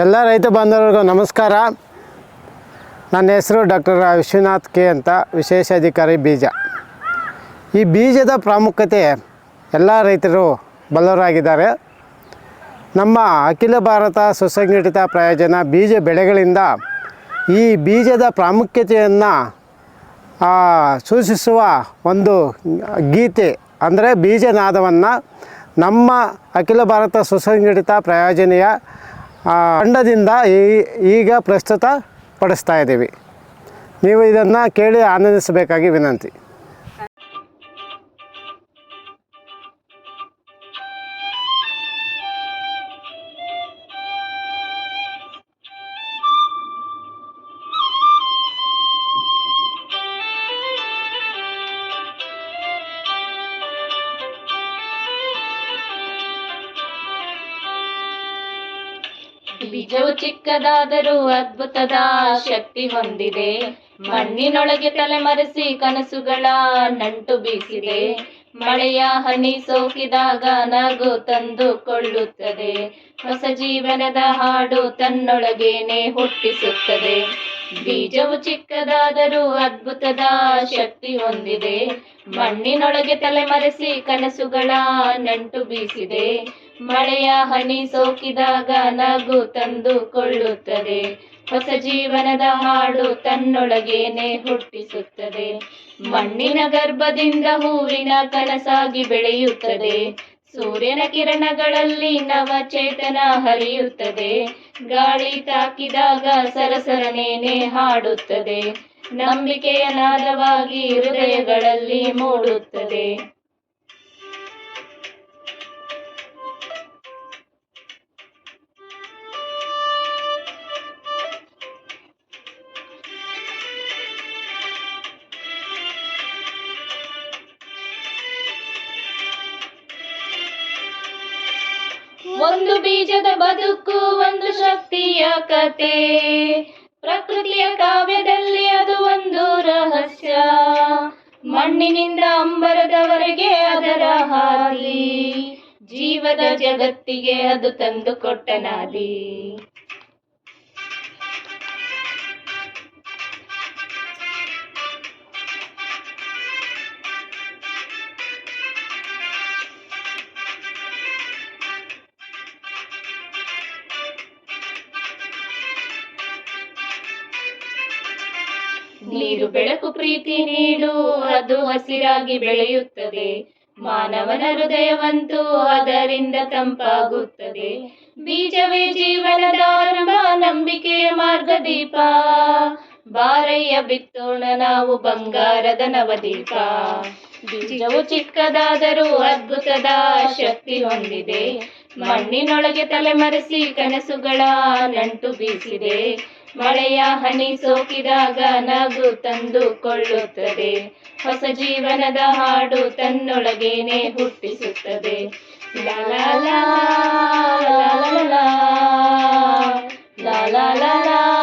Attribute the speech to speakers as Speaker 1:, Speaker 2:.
Speaker 1: ಎಲ್ಲ ರೈತ ಬಾಂಧವರಿಗೂ ನಮಸ್ಕಾರ. ನನ್ನ ಹೆಸರು ಡಾಕ್ಟರ್ ವಿಶ್ವನಾಥ್ ಕೆ ಅಂತ, ವಿಶೇಷಾಧಿಕಾರಿ ಬೀಜ. ಈ ಬೀಜದ ಪ್ರಾಮುಖ್ಯತೆ ಎಲ್ಲ ರೈತರು ಬಲ್ಲವರಾಗಿದ್ದಾರೆ. ನಮ್ಮ ಅಖಿಲ ಭಾರತ ಸುಸಂಘಟಿತ ಪ್ರಯೋಜನ ಬೀಜ ಬೆಳೆಗಳಿಂದ ಈ ಬೀಜದ ಪ್ರಾಮುಖ್ಯತೆಯನ್ನು ಸೂಚಿಸುವ ಒಂದು ಗೀತೆ ಅಂದರೆ ಬೀಜನಾದವನ್ನು ನಮ್ಮ ಅಖಿಲ ಭಾರತ ಸುಸಂಘಟಿತ ಪ್ರಯೋಜನೆಯ ತಂಡದಿಂದ ಈಗ ಪ್ರಸ್ತುತ ಪಡಿಸ್ತಾ ಇದ್ದೀವಿ. ನೀವು ಇದನ್ನು ಕೇಳಿ ಆನಂದಿಸಬೇಕಾಗಿ ವಿನಂತಿ.
Speaker 2: ಬೀಜವು ಚಿಕ್ಕದಾದರೂ ಅದ್ಭುತದ ಶಕ್ತಿ ಹೊಂದಿದೆ. ಮಣ್ಣಿನೊಳಗೆ ತಲೆಮರೆಸಿ ಕನಸುಗಳ ನಂಟು ಬೀಸಿದೆ. ಮಳೆಯ ಹನಿ ಸೋಕಿದಾಗ ನಗು ತಂದುಕೊಳ್ಳುತ್ತದೆ. ಹೊಸ ಜೀವನದ ಹಾಡು ತನ್ನೊಳಗೇನೆ ಹುಟ್ಟಿಸುತ್ತದೆ. ಬೀಜವು ಚಿಕ್ಕದಾದರೂ ಅದ್ಭುತದ ಶಕ್ತಿ ಹೊಂದಿದೆ. ಮಣ್ಣಿನೊಳಗೆ ತಲೆಮರೆಸಿ ಕನಸುಗಳ ನಂಟು ಬೀಸಿದೆ. ಮಳೆಯ ಹನಿ ಸೋಕಿದಾಗ ನಗು ತಂದುಕೊಳ್ಳುತ್ತದೆ. ಹೊಸ ಜೀವನದ ಹಾಡು ತನ್ನೊಳಗೇನೆ ಹುಟ್ಟಿಸುತ್ತದೆ. ಮಣ್ಣಿನ ಗರ್ಭದಿಂದ ಹೂವಿನ ಕನಸಾಗಿ ಬೆಳೆಯುತ್ತದೆ. ಸೂರ್ಯನ ಕಿರಣಗಳಲ್ಲಿ ನವಚೇತನ ಹರಿಯುತ್ತದೆ. ಗಾಳಿ ತಾಕಿದಾಗ ಸರಸರನೇನೆ ಹಾಡುತ್ತದೆ. ನಂಬಿಕೆಯ ನಾದವಾಗಿ ಹೃದಯಗಳಲ್ಲಿ ಮೂಡುತ್ತದೆ. ಒಂದು ಬೀಜದ ಬದುಕು, ಒಂದು ಶಕ್ತಿಯ ಕತೆ. ಪ್ರಕೃತಿಯ ಕಾವ್ಯದಲ್ಲಿ ಅದು ಒಂದು ರಹಸ್ಯ. ಮಣ್ಣಿನಿಂದ ಅಂಬರದವರೆಗೆ ಅದರ ಹಾದಿ. ಜೀವದ ಜಗತ್ತಿಗೆ ಅದು ತಂದು ಕೊಟ್ಟ ನಾದಿ. ನೀರು ಬೆಳಕು ಪ್ರೀತಿ ನೀಡು, ಅದು ಹಸಿರಾಗಿ ಬೆಳೆಯುತ್ತದೆ. ಮಾನವನ ಹೃದಯವಂತೂ ಅದರಿಂದ ತಂಪಾಗುತ್ತದೆ. ಬೀಜವೇ ಜೀವನದ ಆರಂಭ, ನಂಬಿಕೆಯ ಮಾರ್ಗದೀಪ. ಬಾರಯ್ಯ ಬಿತ್ತೋಣ ನಾವು ಬಂಗಾರದ ನವದೀಪ. ಬೀಜವು ಚಿಕ್ಕದಾದರೂ ಅದ್ಭುತದ ಶಕ್ತಿ ಹೊಂದಿದೆ. ಮಣ್ಣಿನೊಳಗೆ ತಲೆಮರೆಸಿ ಕನಸುಗಳ ನಂಟು ಬೀಸಿದೆ. ಮಳೆಯ ಹನಿ ಸೋಕಿದಾಗ ನಗು ತಂದುಕೊಳ್ಳುತ್ತದೆ. ಹೊಸ ಜೀವನದ ಹಾಡು ತನ್ನೊಳಗೇನೆ ಹುಟ್ಟಿಸುತ್ತದೆ. ಲಾ ಲಾ ಲಾ ಲಾ ಲಾ ಲಾ ಲಾ ಲಾ ಲಾ ಲಾ.